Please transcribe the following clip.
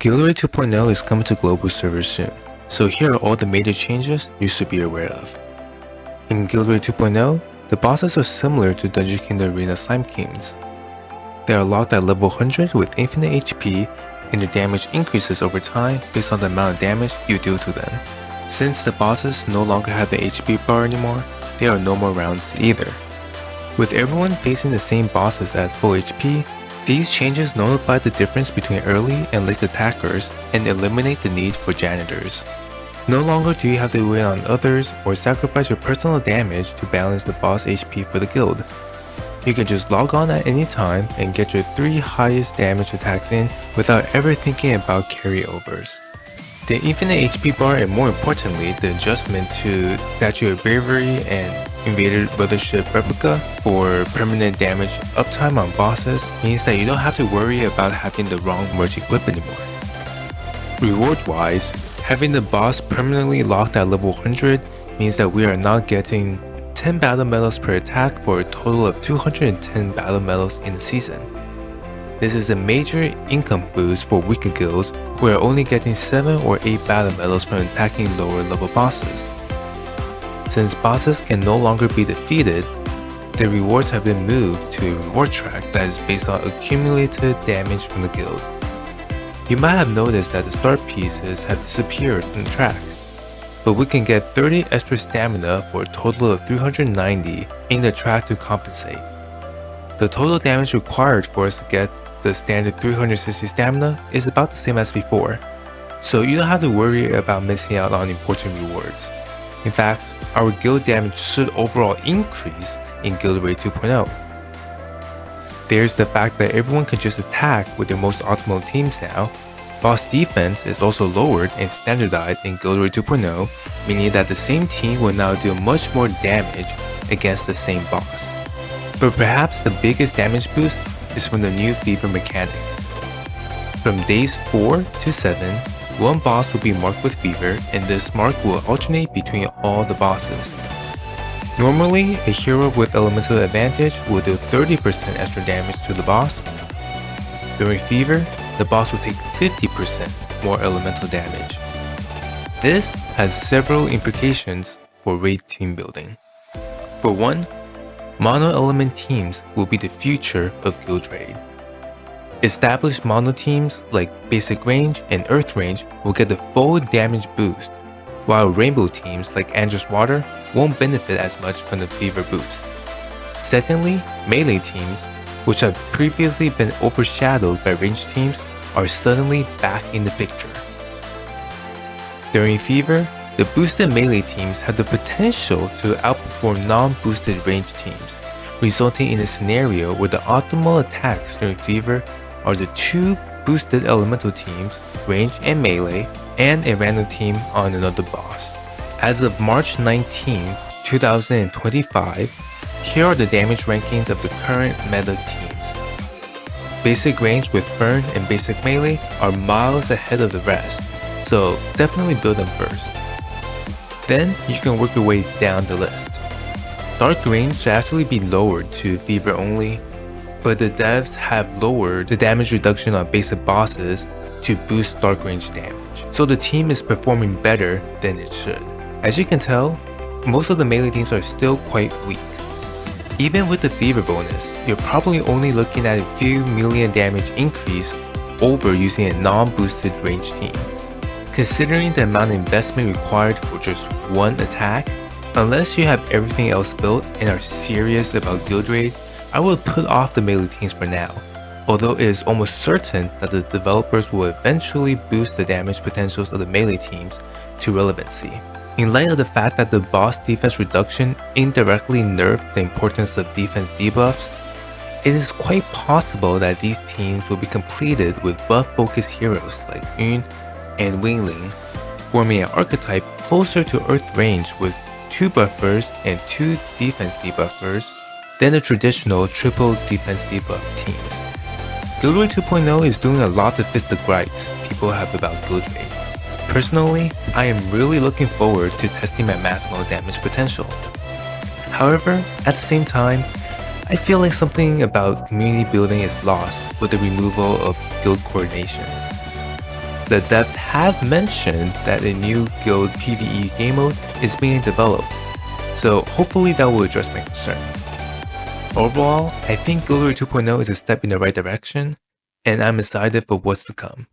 Guild 2.0 is coming to global servers soon, so here are all the major changes you should be aware of. In Guild 2.0, the bosses are similar to Dungeon King the Arena Slime Kings. They are locked at level 100 with infinite HP, and their damage increases over time based on the amount of damage you deal to them. Since the bosses no longer have the HP bar anymore, there are no more rounds either. With everyone facing the same bosses at full HP, these changes nullify the difference between early and late attackers and eliminate the need for janitors. No longer do you have to wait on others or sacrifice your personal damage to balance the boss HP for the guild. You can just log on at any time and get your 3 highest damage attacks in without ever thinking about carryovers. The infinite HP bar, and more importantly, the adjustment to Statue of Bravery and Invader Brothership Replica for permanent damage uptime on bosses means that you don't have to worry about having the wrong merge equip anymore. Reward-wise, having the boss permanently locked at level 100 means that we are now getting 10 battle medals per attack for a total of 210 battle medals in the season. This is a major income boost for weaker guilds who are only getting 7 or 8 battle medals from attacking lower level bosses. Since bosses can no longer be defeated, the rewards have been moved to a reward track that is based on accumulated damage from the guild. You might have noticed that the start pieces have disappeared from the track, but we can get 30 extra stamina for a total of 390 in the track to compensate. The total damage required for us to get the standard 360 stamina is about the same as before, so you don't have to worry about missing out on important rewards. In fact, our guild damage should overall increase in Guild Raid 2.0. There's the fact that everyone can just attack with their most optimal teams now. Boss defense is also lowered and standardized in Guild Raid 2.0, meaning that the same team will now do much more damage against the same boss. But perhaps the biggest damage boost is from the new Fever mechanic. From days 4 to 7, one boss will be marked with Fever, and this mark will alternate between all the bosses. Normally, a hero with elemental advantage will do 30% extra damage to the boss. During Fever, the boss will take 50% more elemental damage. This has several implications for raid team building. For one, mono-element teams will be the future of Guild Raid. Established mono teams like Basic Range and Earth Range will get the full damage boost, while rainbow teams like Andrus Water won't benefit as much from the Fever boost. Secondly, melee teams, which have previously been overshadowed by ranged teams, are suddenly back in the picture. During Fever, the boosted melee teams have the potential to outperform non-boosted ranged teams, resulting in a scenario where the optimal attacks during Fever are the 2 boosted elemental teams, range and melee, and a random team on another boss. As of March 19, 2025, here are the damage rankings of the current meta teams. Basic Range with Fern and Basic Melee are miles ahead of the rest, so definitely build them first. Then you can work your way down the list. Dark Range should actually be lowered to Fever only, but the devs have lowered the damage reduction on basic bosses to boost Dark Range damage, so the team is performing better than it should. As you can tell, most of the melee teams are still quite weak. Even with the Fever bonus, you're probably only looking at a few million damage increase over using a non-boosted range team. Considering the amount of investment required for just one attack, unless you have everything else built and are serious about Guild Raid, I would put off the melee teams for now, although it is almost certain that the developers will eventually boost the damage potentials of the melee teams to relevancy. In light of the fact that the boss defense reduction indirectly nerfed the importance of defense debuffs, it is quite possible that these teams will be completed with buff-focused heroes like Yun and Wingling, forming an archetype closer to Earth Range with 2 buffers and 2 defense debuffers than the traditional triple defense debuff teams. Guild Raid 2.0 is doing a lot to fix the gripes people have about Guild Raid. Personally, I am really looking forward to testing my maximal damage potential. However, at the same time, I feel like something about community building is lost with the removal of guild coordination. the devs have mentioned that a new guild PvE game mode is being developed, so hopefully that will address my concern. Overall, I think Guild Wars 2.0 is a step in the right direction, and I'm excited for what's to come.